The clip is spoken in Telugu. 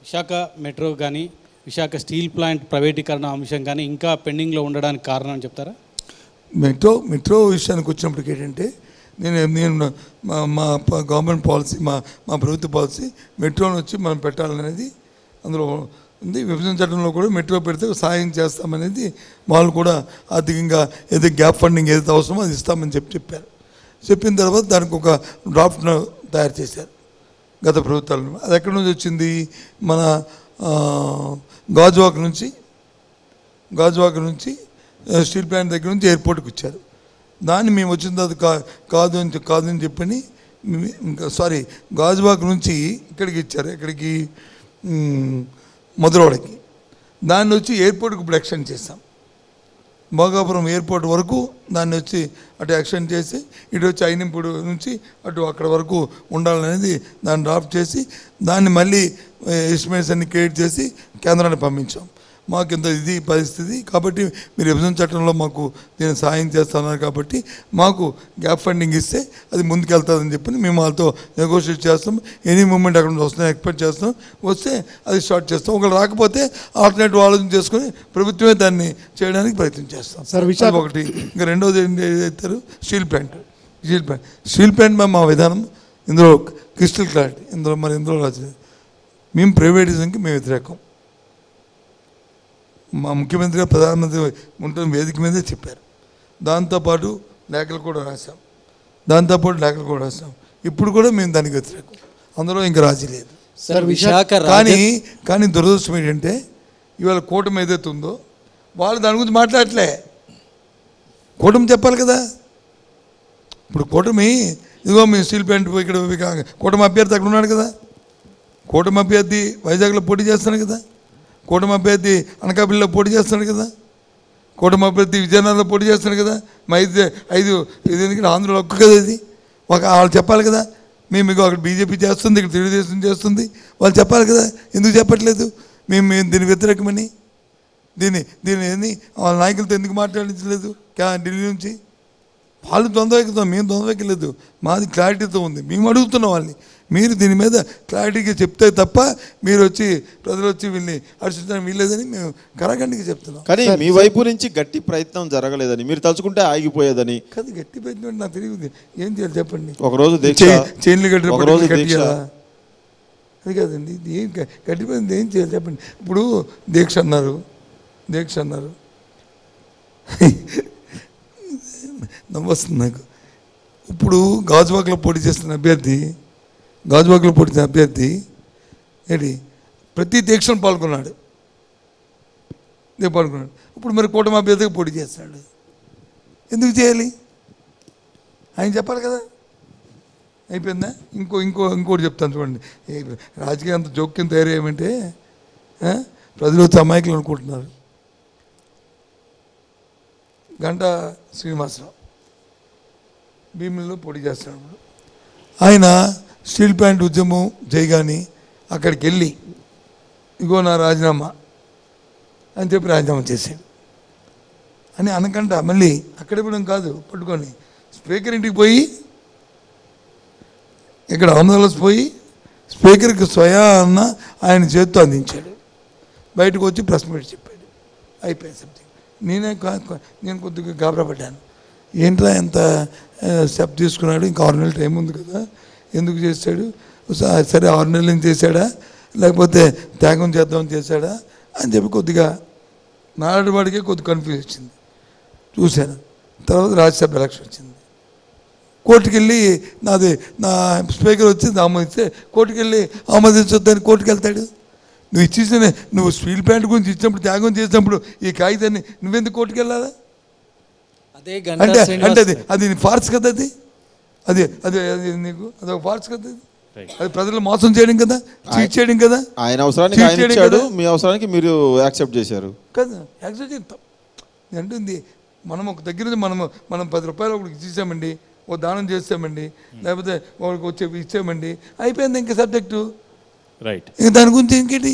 విశాఖ మెట్రో కానీ విశాఖ స్టీల్ ప్లాంట్ ప్రైవేటీకరణ అంశం కానీ ఇంకా పెండింగ్లో ఉండడానికి కారణం అని చెప్తారా? మెట్రో విషయానికి వచ్చినప్పటికి ఏంటంటే నేను మా గవర్నమెంట్ పాలసీ మా ప్రభుత్వ పాలసీ మెట్రోని వచ్చి మనం పెట్టాలనేది అందులో ఉంది. విభజన చట్టంలో కూడా మెట్రో పెడితే సాయం చేస్తామనేది వాళ్ళు కూడా ఆర్థికంగా ఏదైతే గ్యాప్ ఫండింగ్ ఏదైతే అవసరమో అది ఇస్తామని చెప్పారు. చెప్పిన తర్వాత దానికి ఒక డ్రాఫ్ట్ను తయారు చేశారు గత ప్రభుత్వాలను. అది ఎక్కడి నుంచి వచ్చింది? మన గాజువాక నుంచి స్టీల్ ప్లాంట్ దగ్గర నుంచి ఎయిర్పోర్ట్కి వచ్చారు. దాన్ని మేము వచ్చిన తర్వాత కాదని చెప్పని గాజువాక నుంచి ఇక్కడికి ఇచ్చారు. ఇక్కడికి మధురవాడకి. దాన్ని వచ్చి ఎయిర్పోర్ట్కి ఇప్పుడు ఎక్స్టెండ్ చేస్తాం. భోగాపురం ఎయిర్పోర్ట్ వరకు దాన్ని వచ్చి అటు ఎక్స్టెండ్ చేసి ఇటు వచ్చి అయినంపూడి నుంచి అటు అక్కడ వరకు ఉండాలనేది దాన్ని డ్రాఫ్ట్ చేసి దాన్ని మళ్ళీ ఎస్టిమేట్స్ అన్ని క్రియేట్ చేసి కేంద్రాన్ని పంపించాం. మాకు ఇంత ఇది పరిస్థితి కాబట్టి మీరు విభజన చట్టంలో మాకు దీన్ని సాయం చేస్తున్నారు కాబట్టి మాకు గ్యాప్ ఫండింగ్ ఇస్తే అది ముందుకెళ్తుందని చెప్పి మేము వాళ్ళతో నెగోషియేట్ చేస్తాం. ఎనీ మూమెంట్ అక్కడ నుంచి వస్తుందని ఎక్స్పెక్ట్ చేస్తాం. వస్తే అది స్టార్ట్ చేస్తాం. ఒకవేళ రాకపోతే ఆల్టర్నేటివ్ ఆలోచన చేసుకొని ప్రభుత్వమే దాన్ని చేయడానికి ప్రయత్నం చేస్తాం. ఒకటి ఇంకా రెండోది ఏంటి అవుతారు స్టీల్ ప్లాంట్ మా విధానం ఇందులో క్రిస్టల్ క్లారిటీ ఇందులో రాజు మేము ప్రైవేటిజంకి మేము వ్యతిరేకం. మా ముఖ్యమంత్రి గారు ప్రధానమంత్రి ఉంటున్న వేదిక మీదే చెప్పారు. దాంతోపాటు లేఖలు కూడా రాసాం. ఇప్పుడు కూడా మేము దానికి వ్యతిరేకం. అందులో ఇంకా రాజీ లేదు. కానీ దురదృష్టం ఏంటంటే ఇవాళ కూటమి ఏదైతే ఉందో వాళ్ళు దాని గురించి మాట్లాడలే. కూటమి చెప్పాలి కదా. ఇప్పుడు కూటమి ఇదిగో మేము స్టీల్ ప్లాంట్ ఇక్కడ కూటమి అభ్యర్థి అక్కడ ఉన్నాడు కదా. కూటమి అభ్యర్థి వైజాగ్లో పోటీ చేస్తున్నాడు కదా. కూటమి అభ్యర్థి అనకాపల్లిలో పోటీ చేస్తున్నాడు కదా. కూటమి అభ్యర్థి విజయనగరంలో పోటీ చేస్తున్నాడు కదా. మా ఐదు ఇది ఆంధ్రలో ఒక్క కదా. ఇది వాళ్ళు చెప్పాలి కదా. మేము అక్కడ బీజేపీ చేస్తుంది, ఇక్కడ తెలుగుదేశం చేస్తుంది. వాళ్ళు చెప్పాలి కదా. ఎందుకు చెప్పట్లేదు? మేము దీని వ్యతిరేకమని దీన్ని వాళ్ళ నాయకులతో ఎందుకు మాట్లాడించలేదు ఢిల్లీ నుంచి? వాళ్ళు ద్వంద్వెక్కుతాం, మేము ద్వంద్వెక్కలేదు. మాది క్లారిటీతో ఉంది. మేము అడుగుతున్నాం వాళ్ళని, మీరు దీని మీద క్లారిటీగా చెప్తే తప్ప మీరు వచ్చి ప్రజలు వచ్చి వీళ్ళని హర్షించడం వీల్లేదని మేము కరాఖండిగా చెప్తున్నాం. కానీ మీ వైపు నుంచి గట్టి ప్రయత్నం జరగలేదని మీరు తలుచుకుంటే ఆగిపోయేదని. కాదు, గట్టి ప్రయత్నం నాకు తెలియదు. ఏం చేయాలి చెప్పండి. ఒకరోజు చైన్లు కట్టాలా? అది కాదండి. ఏం గట్టి ప్రయత్నం ఏం చేయాలి చెప్పండి. ఇప్పుడు దీక్ష అన్నారు నవ్వొస్తుంది నాకు. ఇప్పుడు గాజువాకలో పోటీ చేస్తున్న అభ్యర్థి ఏంటి ప్రతి దీక్షను పాల్గొన్నాడు. ఇప్పుడు మరి కూటమి అభ్యర్థిగా పోటీ చేస్తాడు. ఎందుకు చేయాలి? ఆయన చెప్పాలి కదా. అయిపోయిందా? ఇంకోటి చెప్తాను చూడండి. రాజకీయం అంత జోక్యం తయారయ్యామంటే ప్రజలు వచ్చి అమాయకులు అనుకుంటున్నారు. గంటా శ్రీనివాసరావు భీములలో పోటీ చేస్తున్నాడు. ఆయన స్టీల్ ప్లాంట్ ఉద్యమం చేయగాని అక్కడికి వెళ్ళి ఇగో నా రాజీనామా అని చెప్పి రాజీనామా చేశాడు అని అనకంట మళ్ళీ అక్కడ ఇవ్వడం కాదు, పట్టుకొని స్పీకర్ ఇంటికి పోయి ఇక్కడ అహ్మదాబాద్ పోయి స్పీకర్కి స్వయాన్న ఆయన చేతితో అందించాడు. బయటకు వచ్చి ప్రెస్ మీట్ చెప్పాడు. అయిపోయింది సంథింగ్. నేను కొద్దిగా గాబరా పడ్డాను. ఏంట్రా ఎంత స్టెప్ తీసుకున్నాడు, ఇంకా 6 నెలలు టైం ఉంది కదా, ఎందుకు చేశాడు? సరే 6 నెలలు చేశాడా లేకపోతే త్యాగం చేద్దామని చేశాడా అని చెప్పి కొద్దిగా నాలుగు వాడికే కొద్దిగా కన్ఫ్యూజ్ వచ్చింది. చూశాను. తర్వాత రాజ్యసభ ఎలక్షన్ వచ్చింది. కోర్టుకు వెళ్ళి నా స్పీకర్ వచ్చింది ఆమోదిస్తే కోర్టుకు వెళ్ళి ఆమోదించొద్దని కోర్టుకు వెళ్తాడు. నువ్వు ఇచ్చేసిన నువ్వు స్టీల్ ప్లాంట్ గురించి ఇచ్చినప్పుడు త్యాగం చేసినప్పుడు ఈ కాగితాన్ని నువ్వెందుకు కోర్టుకు వెళ్ళాలా? అంటే అది ఫార్స్ కదా. అది నీకు అదొక ఫార్స్ కదా. అది ప్రజలు మోసం చేయడం కదా, చీట్ చేయడం కదా. ఆయన అవసరానికి ఆయన ఇచ్చాడు, మీ అవసరానికి మీరు యాక్సెప్ట్ చేశారు కదా. యాక్సెప్ట్ చేస్తాం అంటుంది. మనం ఒక దగ్గర మనం 10 రూపాయలు ఒకటికి ఇచ్చేసామండి, ఓ దానం చేస్తామండి, లేకపోతే ఒకరికి వచ్చి ఇచ్చామండి, అయిపోయింది ఇంకా సబ్జెక్టు. రైట్. ఇంకా దాని గురించి ఇంకేంటి?